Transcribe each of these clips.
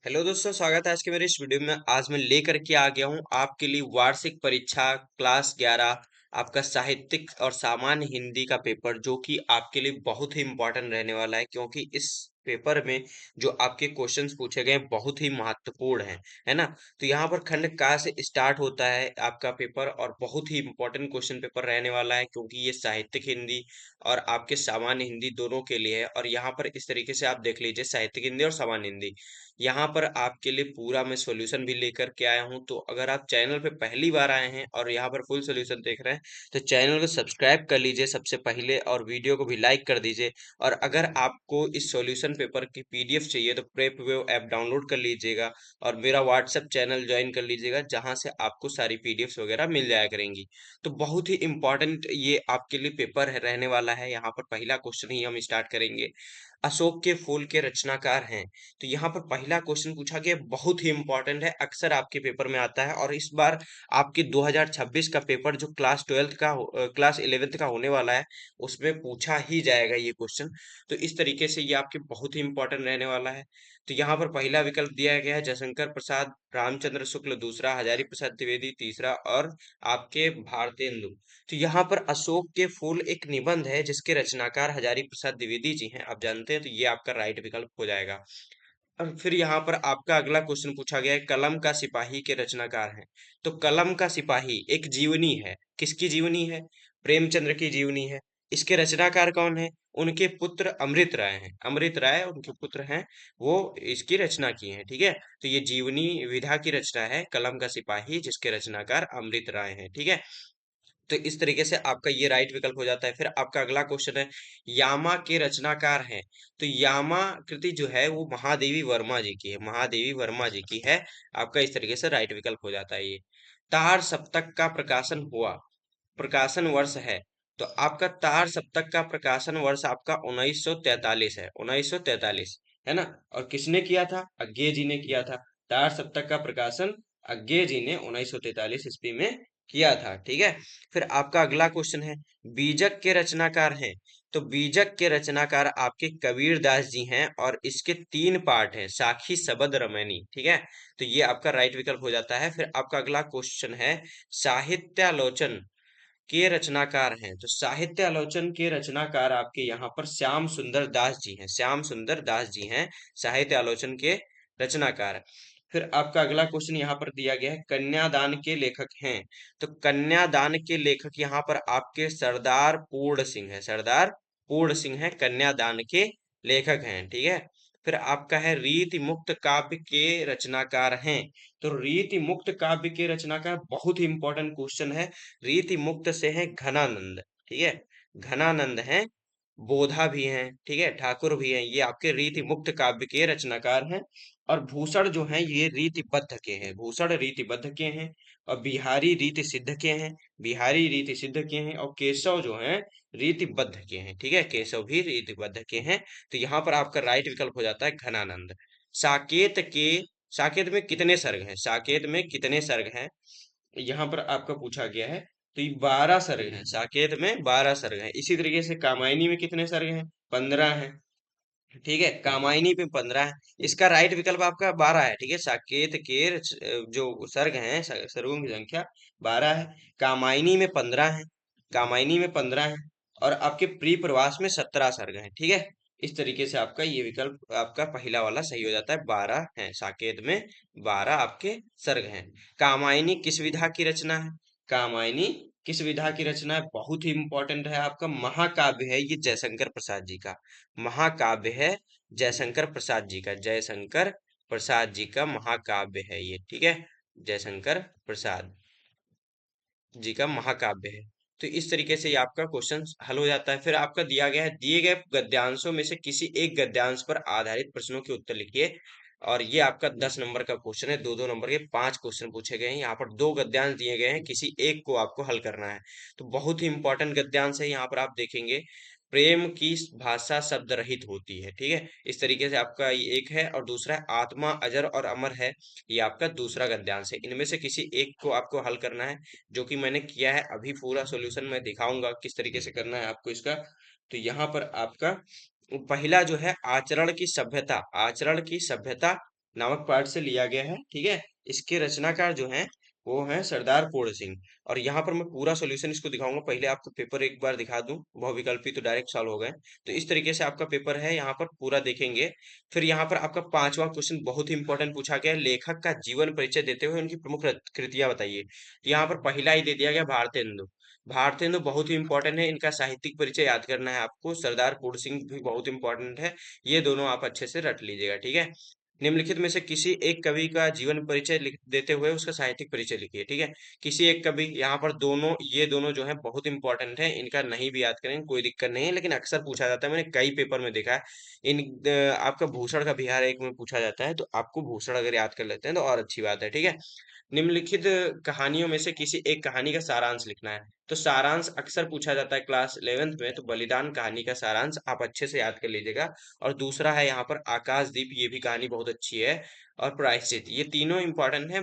Hello दोस्तों, स्वागत है आज के मेरे इस वीडियो में। आज मैं लेकर के आ गया हूँ आपके लिए वार्षिक परीक्षा क्लास 11 आपका साहित्यिक और सामान्य हिंदी का पेपर, जो कि आपके लिए बहुत ही इम्पोर्टेंट रहने वाला है, क्योंकि इस पेपर में जो आपके क्वेश्चंस पूछे गए हैं बहुत ही महत्वपूर्ण हैं, है ना। तो यहाँ पर खंड का से स्टार्ट होता है आपका पेपर, और बहुत ही इम्पोर्टेंट क्वेश्चन पेपर रहने वाला है, क्योंकि ये साहित्यिक हिंदी और आपके सामान्य हिंदी दोनों के लिए है। और यहाँ पर इस तरीके से आप देख लीजिए, साहित्यिक हिंदी और सामान्य हिंदी, यहाँ पर आपके लिए पूरा मैं सॉल्यूशन भी लेकर के आया हूँ। तो अगर आप चैनल पे पहली बार आए हैं और यहाँ पर फुल सॉल्यूशन देख रहे हैं, तो चैनल को सब्सक्राइब कर लीजिए सबसे पहले, और वीडियो को भी लाइक कर दीजिए। और अगर आपको इस सॉल्यूशन पेपर की पीडीएफ चाहिए तो प्रेप वेव ऐप डाउनलोड कर लीजिएगा, और मेरा व्हाट्सएप चैनल ज्वाइन कर लीजिएगा, जहाँ से आपको सारी पीडीएफ वगैरह मिल जाया करेंगी। तो बहुत ही इंपॉर्टेंट ये आपके लिए पेपर रहने वाला है। यहाँ पर पहला क्वेश्चन ही हम स्टार्ट करेंगे। अशोक के फूल के रचनाकार हैं। तो यहाँ पर पहला क्वेश्चन पूछा गया, बहुत ही इंपॉर्टेंट है, अक्सर आपके पेपर में आता है। और इस बार आपके 2026 का पेपर जो क्लास 11th का होने वाला है, उसमें पूछा ही जाएगा ये क्वेश्चन। तो इस तरीके से ये आपके बहुत ही इंपॉर्टेंट रहने वाला है। तो यहाँ पर पहला विकल्प दिया गया है जयशंकर प्रसाद रामचंद्र शुक्ल, दूसरा हजारी प्रसाद द्विवेदी, तीसरा और आपके भारतेंदु। तो यहाँ पर अशोक के फूल एक निबंध है जिसके रचनाकार हजारी प्रसाद द्विवेदी जी हैं, आप जानते हैं। तो ये आपका राइट विकल्प हो जाएगा। और फिर यहाँ पर आपका अगला क्वेश्चन पूछा गया है, कलम का सिपाही के रचनाकार हैं। तो कलम का सिपाही एक जीवनी है, किसकी जीवनी है? प्रेमचंद्र की जीवनी है। इसके रचनाकार कौन है? उनके पुत्र अमृत राय हैं। अमृत राय उनके पुत्र हैं, वो इसकी रचना की हैं, ठीक है। तो ये जीवनी विधा की रचना है कलम का सिपाही, जिसके रचनाकार अमृत राय हैं, ठीक है। तो इस तरीके से आपका ये राइट विकल्प हो जाता है। फिर आपका अगला क्वेश्चन है, यामा के रचनाकार हैं। तो यामा कृति जो है वो महादेवी वर्मा जी की है, महादेवी वर्मा जी की है। आपका इस तरीके से राइट विकल्प हो जाता है ये। तार सप्तक का प्रकाशन हुआ, प्रकाशन वर्ष है। तो आपका तार सप्तक का प्रकाशन वर्ष आपका 1943 है, 1943, है ना। और किसने किया था? अज्ञे जी ने किया था। तार सप्तक का प्रकाशन अज्ञे जी ने 1943 ईस्वी में किया था, ठीक है। फिर आपका अगला क्वेश्चन है, बीजक के रचनाकार हैं। तो बीजक के रचनाकार आपके कबीर दास जी हैं, और इसके 3 पार्ट हैं, साखी सबद रमैनी, ठीक है। तो ये आपका राइट विकल्प हो जाता है। फिर आपका अगला क्वेश्चन है, साहित्यालोचन के रचनाकार हैं। तो साहित्य आलोचन के रचनाकार आपके यहाँ पर श्याम सुंदर दास जी हैं, श्याम सुंदर दास जी हैं साहित्य आलोचन के रचनाकार। फिर आपका अगला क्वेश्चन यहाँ पर दिया गया है, कन्यादान के लेखक हैं। तो कन्यादान के लेखक यहाँ पर आपके सरदार पूर्ण सिंह है, सरदार पूर्ण सिंह है, कन्यादान के लेखक हैं, ठीक है। फिर आपका है, रीति मुक्त काव्य के रचनाकार हैं। तो रीति मुक्त काव्य के रचनाकार बहुत ही इंपॉर्टेंट क्वेश्चन है। रीति मुक्त से हैं घनानंद, ठीक है, घनानंद हैं। बोधा भी हैं, ठीक है, ठाकुर भी हैं, ये आपके रीति मुक्त काव्य के रचनाकार हैं। और भूषण जो हैं ये रीतिबद्ध के हैं, भूषण रीतिबद्ध के हैं। और बिहारी रीति सिद्ध के हैं, बिहारी रीति सिद्ध के हैं। और केशव जो हैं रीतिबद्ध के हैं, ठीक है, केशव भी रीतिबद्ध के हैं। तो यहाँ पर आपका राइट विकल्प हो जाता है घनानंद। साकेत के, साकेत में कितने सर्ग हैं? साकेत में कितने सर्ग हैं, यहाँ पर आपका पूछा गया है। तो ये 12 सर्ग हैं, साकेत में 12 सर्ग हैं। इसी तरीके से कामायनी में कितने सर्ग हैं? 15 हैं, ठीक है, कामायनी पे 15 है। इसका राइट विकल्प आपका 12 है, ठीक है। साकेत के जो सर्ग हैं, सर्गों की संख्या 12 है। कामायनी में 15 है, कामायनी में 15 है। और आपके प्रिय प्रवास में 17 सर्ग हैं, ठीक है। इस तरीके से आपका ये विकल्प आपका पहला वाला सही हो जाता है, 12 है, साकेत में 12 आपके सर्ग हैं। कामायनी किस विधा की रचना है? कामायनी किस विधा की रचना है? बहुत ही इंपॉर्टेंट है, आपका महाकाव्य है ये जयशंकर प्रसाद जी का, महाकाव्य है जयशंकर प्रसाद जी का, जयशंकर प्रसाद जी का महाकाव्य है ये, ठीक है, जयशंकर प्रसाद जी का महाकाव्य है। तो इस तरीके से ये आपका क्वेश्चन हल हो जाता है। फिर आपका दिया गया है, दिए गए गद्यांशों में से किसी एक गद्यांश पर आधारित प्रश्नों के उत्तर लिखिए। और ये आपका 10 नंबर का क्वेश्चन है, दो दो नंबर के 5 क्वेश्चन पूछे गए हैं। यहाँ पर 2 गद्यांश दिए गए हैं, किसी एक को आपको हल करना है। तो बहुत ही इंपॉर्टेंट गद्यांश है, यहाँ पर आप देखेंगे, प्रेम की भाषा शब्द रहित होती है, ठीक है। इस तरीके से आपका ये एक है, और दूसरा है, आत्मा अजर और अमर है, ये आपका दूसरा गद्यांश है। इनमें से किसी एक को आपको हल करना है, जो कि मैंने किया है। अभी पूरा सॉल्यूशन मैं दिखाऊंगा किस तरीके से करना है आपको इसका। तो यहाँ पर आपका पहला जो है, आचरण की सभ्यता, आचरण की सभ्यता नामक पाठ से लिया गया है, ठीक है। इसके रचनाकार जो हैं वो हैं सरदार पूर्ण सिंह। और यहाँ पर मैं पूरा सॉल्यूशन इसको दिखाऊंगा। पहले आपको पेपर एक बार दिखा दूं, बहुविकल्पी तो डायरेक्ट सॉल्व हो गए। तो इस तरीके से आपका पेपर है, यहाँ पर पूरा देखेंगे। फिर यहाँ पर आपका पांचवा क्वेश्चन बहुत ही इंपॉर्टेंट पूछा गया है, लेखक का जीवन परिचय देते हुए उनकी प्रमुख कृतियां बताइए। तो यहाँ पर पहला ही दे दिया गया भारतेंदु। भारतेंदु बहुत ही इंपॉर्टेंट है, इनका साहित्यिक परिचय याद करना है आपको। सरदार पूर्ण सिंह भी बहुत इंपॉर्टेंट है, ये दोनों आप अच्छे से रट लीजिएगा, ठीक है। निम्नलिखित में से किसी एक कवि का जीवन परिचय लिख देते हुए उसका साहित्यिक परिचय लिखिए, ठीक है। किसी एक कवि, यहाँ पर दोनों, ये दोनों जो है बहुत इंपॉर्टेंट है, इनका नहीं भी याद करें कोई दिक्कत नहीं है, लेकिन अक्सर पूछा जाता है, मैंने कई पेपर में देखा है। आपका भूषण का बिहार एक में पूछा जाता है, तो आपको भूषण अगर याद कर लेते हैं तो और अच्छी बात है, ठीक है। निम्नलिखित कहानियों में से किसी एक कहानी का सारांश लिखना है। तो सारांश अक्सर पूछा जाता है क्लास 11th में, तो बलिदान कहानी का सारांश आप अच्छे से याद कर लीजिएगा। और दूसरा है यहाँ पर आकाशदीप, ये भी कहानी बहुत अच्छी है। और प्रायश्चित, ये तीनों इंपॉर्टेंट है।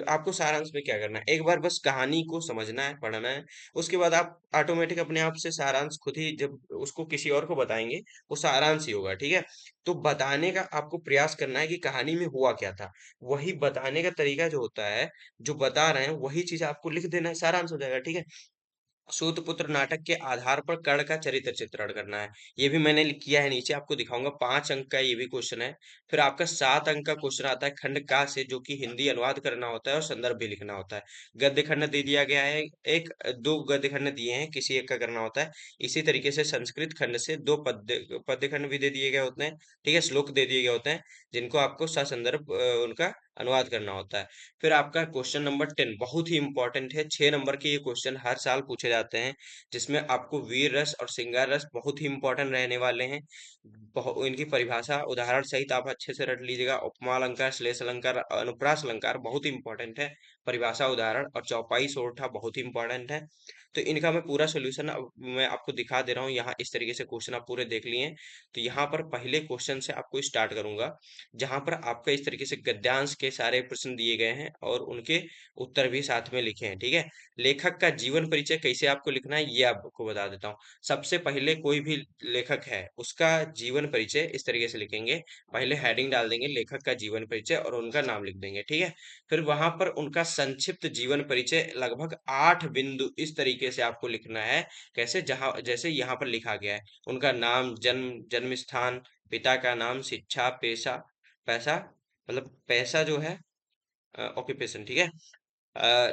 आपको सारांश में क्या करना है, एक बार बस कहानी को समझना है, पढ़ना है। उसके बाद आप ऑटोमेटिक अपने आप से सारांश खुद ही, जब उसको किसी और को बताएंगे वो सारांश ही होगा, ठीक है। तो बताने का आपको प्रयास करना है कि कहानी में हुआ क्या था। वही बताने का तरीका जो होता है, जो बता रहे हैं वही चीज आपको लिख देना है, सारांश हो जाएगा, ठीक है। सूतपुत्र नाटक के आधार पर कर्ण का चरित्र चित्रण करना है। ये भी मैंने किया है, नीचे आपको दिखाऊंगा। 5 अंक का ये भी क्वेश्चन है। फिर आपका 7 अंक का क्वेश्चन आता है खंड का से, जो कि हिंदी अनुवाद करना होता है और संदर्भ भी लिखना होता है। गद्य खंड दे दिया गया है, एक दो गद्य खंड दिए हैं, किसी एक का करना होता है। इसी तरीके से संस्कृत खंड से दो पद्य पद्य खंड भी दे दिए गए होते हैं, ठीक है। श्लोक दे दिए गए होते हैं, जिनको आपको ससंदर्भ उनका अनुवाद करना होता है। फिर आपका क्वेश्चन नंबर 10 बहुत ही इंपॉर्टेंट है, 6 नंबर के ये क्वेश्चन हर साल पूछे जाते हैं, जिसमें आपको वीर रस और श्रृंगार रस बहुत ही इंपॉर्टेंट रहने वाले हैं। इनकी परिभाषा उदाहरण सहित आप अच्छे से रट लीजिएगा। उपमा अलंकार, श्लेष अलंकार, अनुप्रास अलंकार बहुत ही इंपॉर्टेंट है। परिभाषा उदाहरण और चौपाई सोरठा बहुत ही इंपॉर्टेंट है। तो इनका मैं पूरा सोल्यूशन अब मैं आपको दिखा दे रहा हूँ यहाँ। इस तरीके से क्वेश्चन आप पूरे देख लिए हैं। तो यहाँ पर पहले क्वेश्चन से आपको स्टार्ट करूंगा, जहां पर आपका इस तरीके से गद्यांश के सारे प्रश्न दिए गए हैं और उनके उत्तर भी साथ में लिखे हैं, ठीक है। लेखक का जीवन परिचय कैसे आपको लिखना है ये आपको बता देता हूँ। सबसे पहले कोई भी लेखक है उसका जीवन परिचय इस तरीके से लिखेंगे। पहले हेडिंग डाल देंगे लेखक का जीवन परिचय और उनका नाम लिख देंगे, ठीक है। फिर वहां पर उनका संक्षिप्त जीवन परिचय लगभग 8 बिंदु इस तरीके से आपको लिखना है। कैसे, जहां जैसे यहाँ पर लिखा गया है, उनका नाम, जन्म स्थान, पिता का नाम, शिक्षा, पेशा, पैसा, मतलब पैसा जो है ऑक्यूपेशन, ठीक है।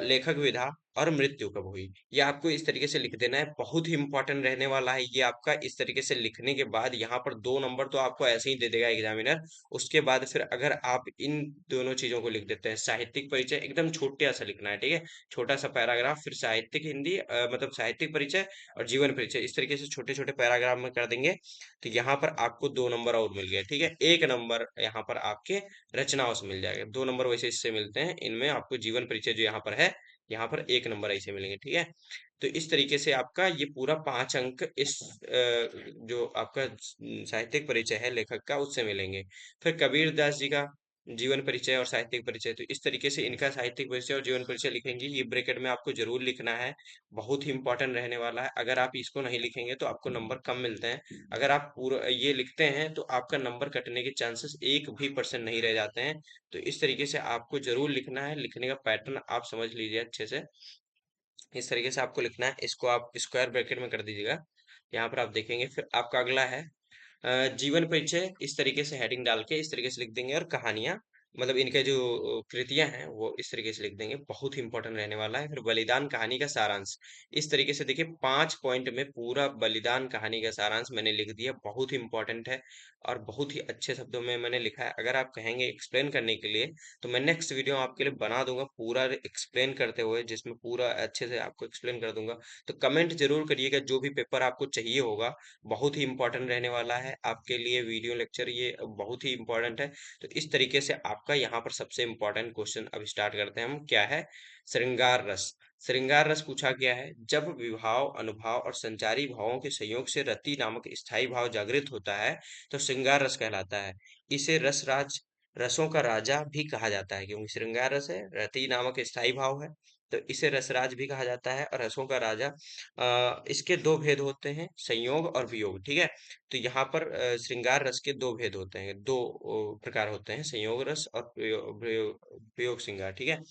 लेखक विधा और मृत्यु कब हुई, ये आपको इस तरीके से लिख देना है। बहुत ही इंपॉर्टेंट रहने वाला है ये आपका। इस तरीके से लिखने के बाद यहाँ पर 2 नंबर तो आपको ऐसे ही दे देगा एग्जामिनर। उसके बाद फिर अगर आप इन दोनों चीजों को लिख देते हैं, साहित्यिक परिचय एकदम छोटा सा लिखना है, ठीक है। छोटा सा पैराग्राफ, फिर साहित्यिक हिंदी मतलब साहित्यिक परिचय और जीवन परिचय, इस तरीके से छोटे छोटे पैराग्राफ में कर देंगे। तो यहाँ पर आपको 2 नंबर और मिल गए, ठीक है। 1 नंबर यहाँ पर आपके रचनाओं से मिल जाएगा। 2 नंबर वैसे इससे मिलते हैं, इनमें आपको जीवन परिचय जो यहाँ पर है, यहाँ पर 1 नंबर ऐसे मिलेंगे, ठीक है। तो इस तरीके से आपका ये पूरा 5 अंक इस जो आपका साहित्यिक परिचय है लेखक का, उससे मिलेंगे। फिर कबीर दास जी का जीवन परिचय और साहित्यिक परिचय, तो इस तरीके से इनका साहित्यिक परिचय और जीवन परिचय लिखेंगे। ये ब्रैकेट में आपको जरूर लिखना है, बहुत ही इंपॉर्टेंट रहने वाला है। अगर आप इसको नहीं लिखेंगे तो आपको नंबर कम मिलते हैं। अगर आप पूरा ये लिखते हैं तो आपका नंबर कटने के चांसेस 1% नहीं रह जाते हैं। तो इस तरीके से आपको जरूर लिखना है। लिखने का पैटर्न आप समझ लीजिए अच्छे से। इस तरीके से आपको लिखना है, इसको आप स्क्वायर ब्रैकेट में कर दीजिएगा। यहाँ पर आप देखेंगे। फिर आपका अगला है जीवन परिचय, इस तरीके से हेडिंग डाल के इस तरीके से लिख देंगे। और कहानियां, मतलब इनके जो कृतियां हैं वो इस तरीके से लिख देंगे, बहुत ही इंपॉर्टेंट रहने वाला है। फिर बलिदान कहानी का सारांश, इस तरीके से देखिए 5 पॉइंट में पूरा बलिदान कहानी का सारांश मैंने लिख दिया, बहुत ही इंपॉर्टेंट है और बहुत ही अच्छे शब्दों में मैंने लिखा है। अगर आप कहेंगे एक्सप्लेन करने के लिए तो मैं नेक्स्ट वीडियो आपके लिए बना दूंगा पूरा एक्सप्लेन करते हुए, जिसमें पूरा अच्छे से आपको एक्सप्लेन कर दूंगा। तो कमेंट जरूर करिएगा जो भी पेपर आपको चाहिए होगा, बहुत ही इंपॉर्टेंट रहने वाला है आपके लिए वीडियो लेक्चर, ये बहुत ही इंपॉर्टेंट है। तो इस तरीके से आपका यहाँ पर सबसे इंपॉर्टेंट क्वेश्चन अब स्टार्ट करते हैं हम, क्या है, श्रृंगार रस। श्रृंगार रस पूछा गया है, जब विभाव, अनुभाव और संचारी भावों के संयोग से रति नामक स्थायी भाव जागृत होता है तो श्रृंगार रस कहलाता है। इसे रसराज रसों का राजा भी कहा जाता है, क्योंकि श्रृंगार रस है, रति नामक स्थायी भाव है, तो इसे रसराज भी कहा जाता है। और रसों का राजा, इसके दो भेद होते हैं, संयोग और वियोग, ठीक है। तो यहाँ पर श्रृंगार रस के दो भेद होते हैं, दो प्रकार होते हैं, संयोग रस और वियोग श्रृंगार, ठीक है।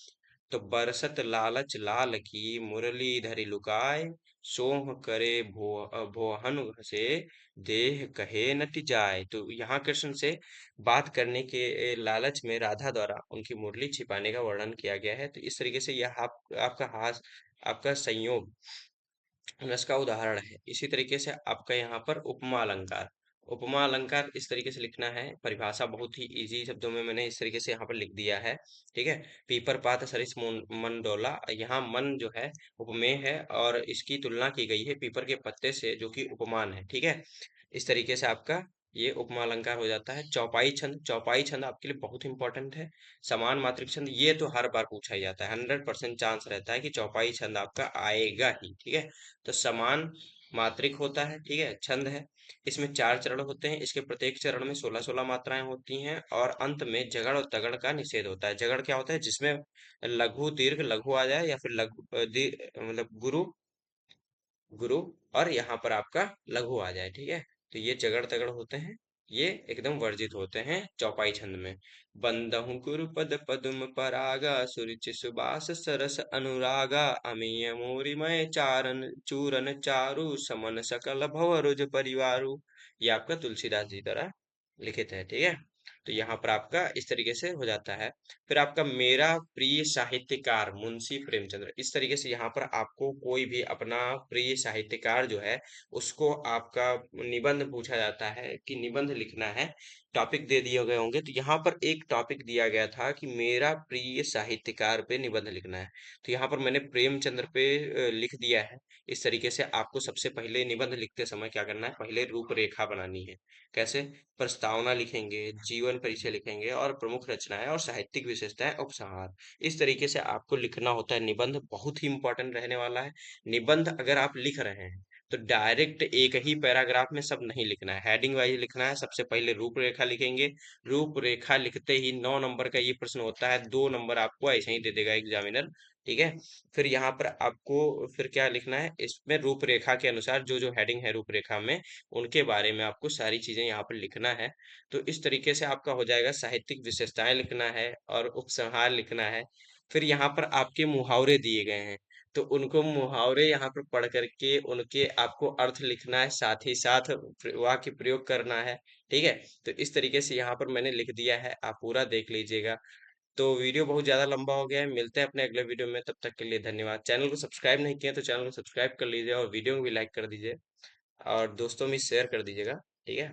तो बरसत लालच लाल की मुरली धरि लुकाय, सोह करे भोहन से देह कहे नट जाय। तो यहाँ कृष्ण से बात करने के लालच में राधा द्वारा उनकी मुरली छिपाने का वर्णन किया गया है। तो इस तरीके से यह आपका हास आपका संयोग रस का उदाहरण है। इसी तरीके से आपका यहाँ पर उपमा अलंकार, उपमा अलंकार इस तरीके से लिखना है, परिभाषा बहुत ही इजी शब्दों में मैंने इस तरीके से यहाँ पर लिख दिया है, ठीक है। पीपर पात सरिस मन डोला, यहाँ मन जो है उपमेय है और इसकी तुलना की गई है पीपर के पत्ते से, जो कि उपमान है, ठीक है। इस तरीके से आपका ये उपमा अलंकार हो जाता है। चौपाई छंद, चौपाई छंद आपके लिए बहुत इंपॉर्टेंट है। समान मात्रिक छंद, ये तो हर बार पूछा ही जाता है, 100% चांस रहता है कि चौपाई छंद आपका आएगा ही, ठीक है। तो समान मात्रिक होता है, ठीक है, छंद है। इसमें 4 चरण होते हैं, इसके प्रत्येक चरण में 16-16 मात्राएं होती हैं और अंत में जगड़ और तगड़ का निषेध होता है। जगड़ क्या होता है? जिसमें लघु दीर्घ लघु आ जाए, या फिर मतलब गुरु गुरु और यहाँ पर आपका लघु आ जाए, ठीक है। तो ये जगड़ तगड़ होते हैं, ये एकदम वर्जित होते हैं चौपाई छंद में। बंदहु गुरु पद पद्म परागा, सुरुचि सुबास सरस अनुरागा, अमीय मोरिमय चारण चूरन चारु, समन सकल भव रुज परिवारु। ये आपका तुलसीदास जी द्वारा लिखित है, ठीक है। तो यहाँ पर आपका इस तरीके से हो जाता है। फिर आपका मेरा प्रिय साहित्यकार मुंशी प्रेमचंद्र, इस तरीके से यहाँ पर आपको कोई भी अपना प्रिय साहित्यकार जो है उसको आपका निबंध पूछा जाता है कि निबंध लिखना है। टॉपिक दे दिए गए होंगे, तो यहाँ पर एक टॉपिक दिया गया था कि मेरा प्रिय साहित्यकार पे निबंध लिखना है। तो यहाँ पर मैंने प्रेमचंद्र पे लिख दिया है। इस तरीके से आपको सबसे पहले निबंध लिखते समय क्या करना है, पहले रूपरेखा बनानी है। कैसे? प्रस्तावना लिखेंगे, जीवन परिचय लिखेंगे और प्रमुख रचनाएं और साहित्यिक विशेषताएं, उपसंहार। इस तरीके से आपको लिखना होता है निबंध, बहुत ही इंपॉर्टेंट रहने वाला है। निबंध अगर आप लिख रहे हैं तो डायरेक्ट एक ही पैराग्राफ में सब नहीं लिखना है, हेडिंग वाइज लिखना है। सबसे पहले रूपरेखा लिखेंगे, रूपरेखा लिखते ही 9 नंबर का ये प्रश्न होता है, 2 नंबर आपको ऐसे ही दे देगा एग्जामिनर, ठीक है। फिर यहाँ पर आपको फिर क्या लिखना है, इसमें रूपरेखा के अनुसार जो जो हेडिंग है रूपरेखा में, उनके बारे में आपको सारी चीजें यहाँ पर लिखना है। तो इस तरीके से आपका हो जाएगा, साहित्यिक विशेषताएं लिखना है और उपसंहार लिखना है। फिर यहाँ पर आपके मुहावरे दिए गए हैं, तो उनको मुहावरे यहाँ पर पढ़ करके उनके आपको अर्थ लिखना है, साथ ही साथ वाक्य प्रयोग करना है, ठीक है। तो इस तरीके से यहाँ पर मैंने लिख दिया है, आप पूरा देख लीजिएगा। तो वीडियो बहुत ज़्यादा लंबा हो गया है, मिलते हैं अपने अगले वीडियो में, तब तक के लिए धन्यवाद। चैनल को सब्सक्राइब नहीं किया तो चैनल को सब्सक्राइब कर लीजिए और वीडियो को भी लाइक कर दीजिए और दोस्तों में शेयर कर दीजिएगा, ठीक है।